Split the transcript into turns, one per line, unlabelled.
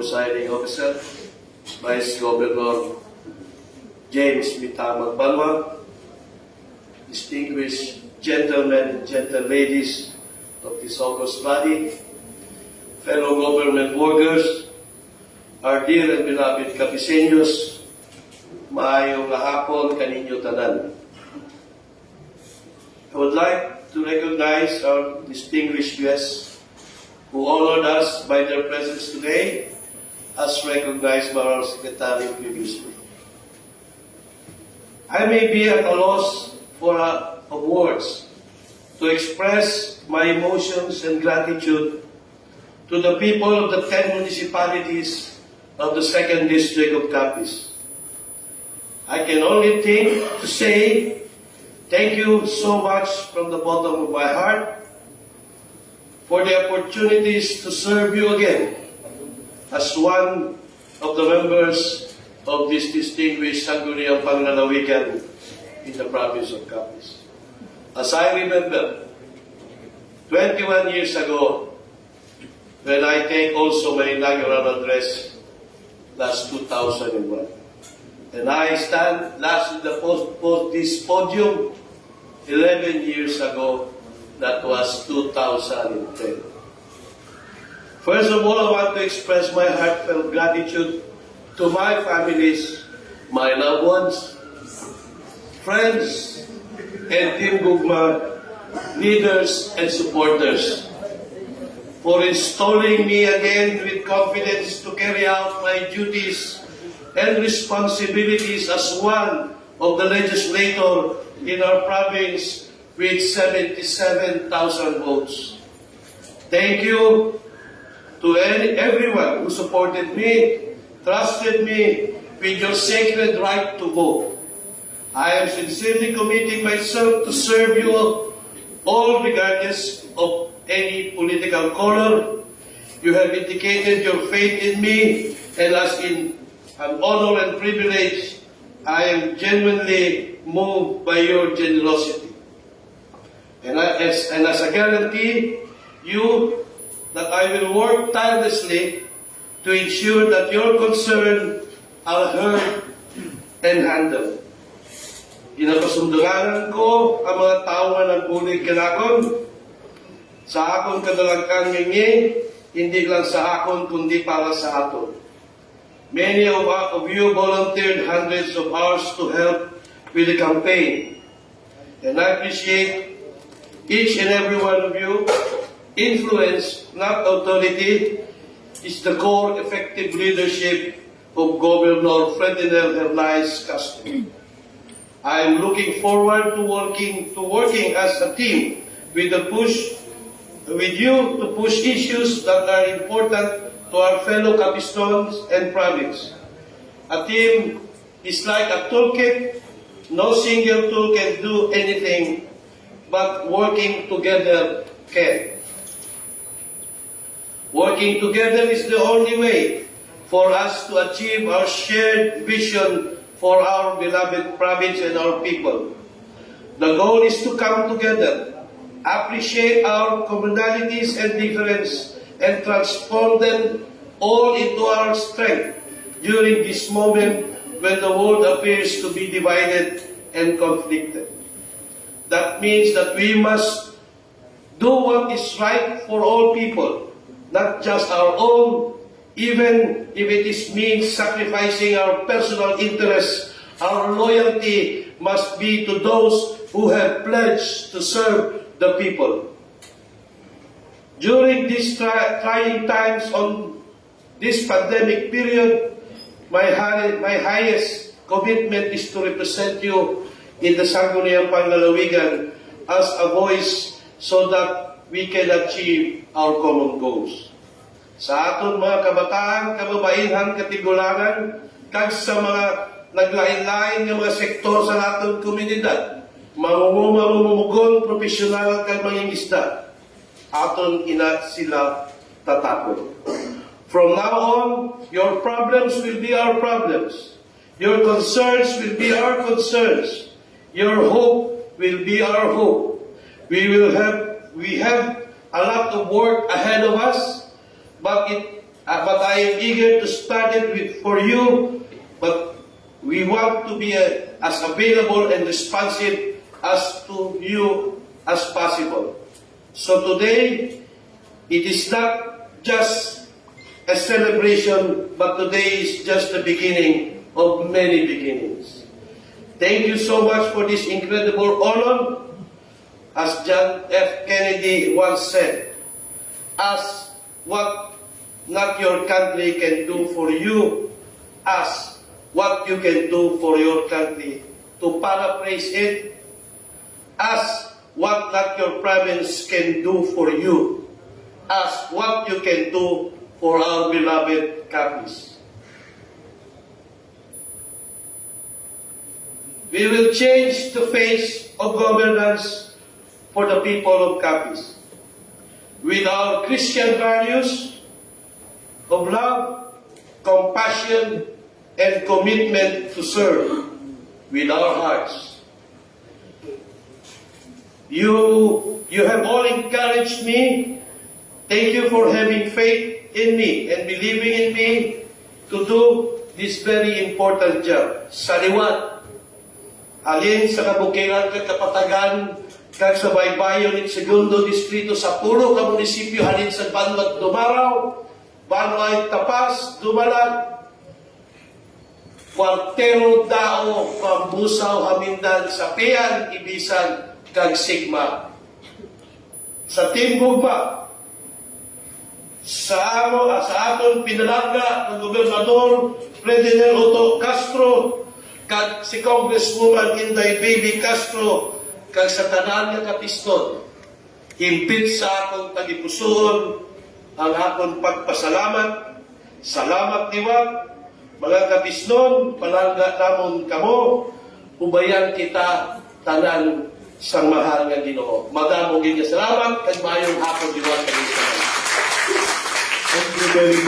Presiding Officer, Vice Governor James Mitamag Balma, distinguished gentlemen and gentle ladies of this august body, fellow government workers, our dear and beloved Kapiseños, maayong hapon kaninyo tanan. I would like to recognize our distinguished guests who honored us by their presence today, as recognized by our Secretary previously. I may be at a loss for words to express my emotions and gratitude to the people of the 10 municipalities of the 2nd District of Capiz. I can only think to say thank you so much from the bottom of my heart for the opportunities to serve you again as one of the members of this distinguished Sangguniang Panglalawigan in the province of Capiz. As I remember, 21 years ago, when I take also my inaugural address last 2001, and I stand last in this podium 11 years ago, that was 2010. First of all, I want to express my heartfelt gratitude to my families, my loved ones, friends, and Team Gugma leaders and supporters for installing me again with confidence to carry out my duties and responsibilities as one of the legislator in our province with 77,000 votes. Thank you to everyone who supported me, trusted me with your sacred right to vote. I am sincerely committing myself to serve you all regardless of any political color. You have indicated your faith in me, and as in an honor and privilege, I am genuinely moved by your generosity. And as a guarantee you that I will work tirelessly to ensure that your concerns are heard and handled. Ginapasundunganan ko ang mga tao nga nagbulig kanakon sa akong kadalagkang ngingi, hindi lang sa akon kundi para sa aton. Many of you volunteered hundreds of hours to help with the campaign, and I appreciate each and every one of you. Influence, not authority, is the core effective leadership of Governor Ferdinand Hernandez Castro. I am looking forward to working as a team with you to push issues that are important to our fellow Capistons and province. A team is like a toolkit. No single tool can do anything, but working together can. Working together is the only way for us to achieve our shared vision for our beloved province and our people. The goal is to come together, appreciate our commonalities and differences, and transform them all into our strength during this moment when the world appears to be divided and conflicted. That means that we must do what is right for all people, not just our own, even if it means sacrificing our personal interests. Our loyalty must be to those who have pledged to serve the people. During these trying times on this pandemic period, my highest commitment is to represent you in the Sangguniang Panglalawigan as a voice so that we can achieve our common goals. Sa aton mga kabataan, kababaihan, katigulangan, kag sa mga naglain-lain ng mga sektor sa aton komunidad, mamumugon, profesional kag mangingisda, aton ina sila tatapon. From now on, your problems will be our problems. Your concerns will be our concerns. Your hope will be our hope. We have a lot of work ahead of us, but but I am eager to start it for you, but we want to be as available and responsive as to you as possible. So today, it is not just a celebration, but today is just the beginning of many beginnings. Thank you so much for this incredible honor. As John F. Kennedy once said, ask what not your country can do for you, ask what you can do for your country. To paraphrase it, ask what not your province can do for you, ask what you can do for our beloved Capiz. We will change the face of governance for the people of Capiz. With our Christian values of love, compassion, and commitment to serve with our hearts. You have all encouraged me. Thank you for having faith in me and believing in me to do this very important job. Saliwat, alin sa kabukiran kag kapatagan kag sa baybayon ng segundo distrito sa pulo ka munisipyo halin sa Banwat Dumaraw, Banway Tapas, Dumalag, Kwartero Dao, Pambusaw, Hamindan, Sapian, Ibisan, kag Sigma. Sa Timbugma, sa aton pinalaga ng Gobernador Ferdinand Otto Castro, kag si Congresswoman Inday Baby Castro, kag sa tanan nga kapiston, himpit sa akong tagipusoon ang akong pagpasalamat. Salamat liwat, mga kapisnon, palangga namon kamo, ubayan kita tanan sang mahal nga Ginoo. Madamong gid salamat kag maayong hapon liwat. Thank you very much.